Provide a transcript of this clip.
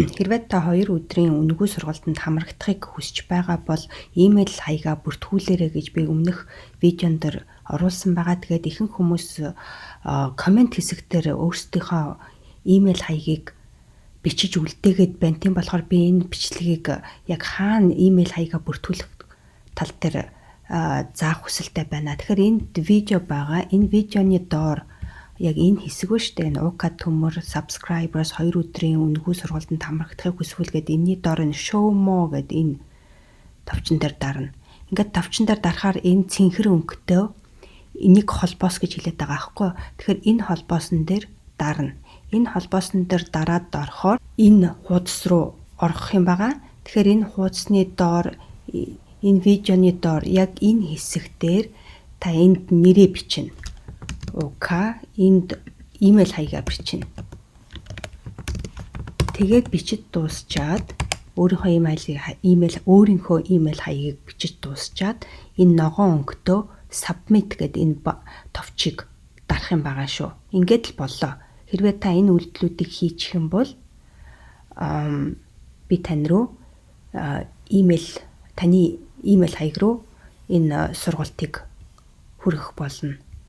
Хэрвээ та 2 өдрийн үнэгүй сургалтанд хамрагдахыг хүсэж байгаа бол имэйл хаягаа бүртгүүлээрэй гэж би өмнөх видеон дээр оруулсан байгаа. Тэгээд ихэнх хүмүүс комент хэсэгтэр өөрсдийнхөө имэйл хаягийг бичиж үлдээгээд байна. Тийм болохоор би энэ бичлэгийг яг хаана имэйл хаягаа бүртгүүлэх тал дээр заах хүсэлтэй байна. Тэгэхээр энд видео байгаа. Энэ видеоны доор яг энэ хэсэг ба штэ, энэ уука төмөр subscribers 2 өдрийн үнэгүй сургалтанд хамрагдахыг хүсвэл гээд энэний доор энэ show more гэд энэ товчон дээр дарна. Ингээд товчон дээр дарахаар энэ цэнхэр өнгөтэй энийг холбоос гэж хэлээд байгаа аахгүй. Тэгэхээр энэ холбоосон дээр дарна. Энэ холбоосон дээр дараад орохоор энэ хуудас руу орох юм байгаа. Тэгэхээр энэ хуудасны доор энэ видеоны доор яг энэ хэсэгтэр та энд нэрээ бичнэ. Ука энд имэйл хаягаа бичнэ. Тэгээд бичиж дуусчаад өөрийнхөө имэйл хаягийг бичиж дуусчаад энэ ногоон өнгөтөө submit гэдэг энэ товчийг дарах юм байгаа шүү. Ингээд л боллоо. Хэрвээ та энэ үйлдэлүүдийг хийчих юм бол би тань руу таны имэйл хаяг руу энэ сургалтыг хүргэх болно.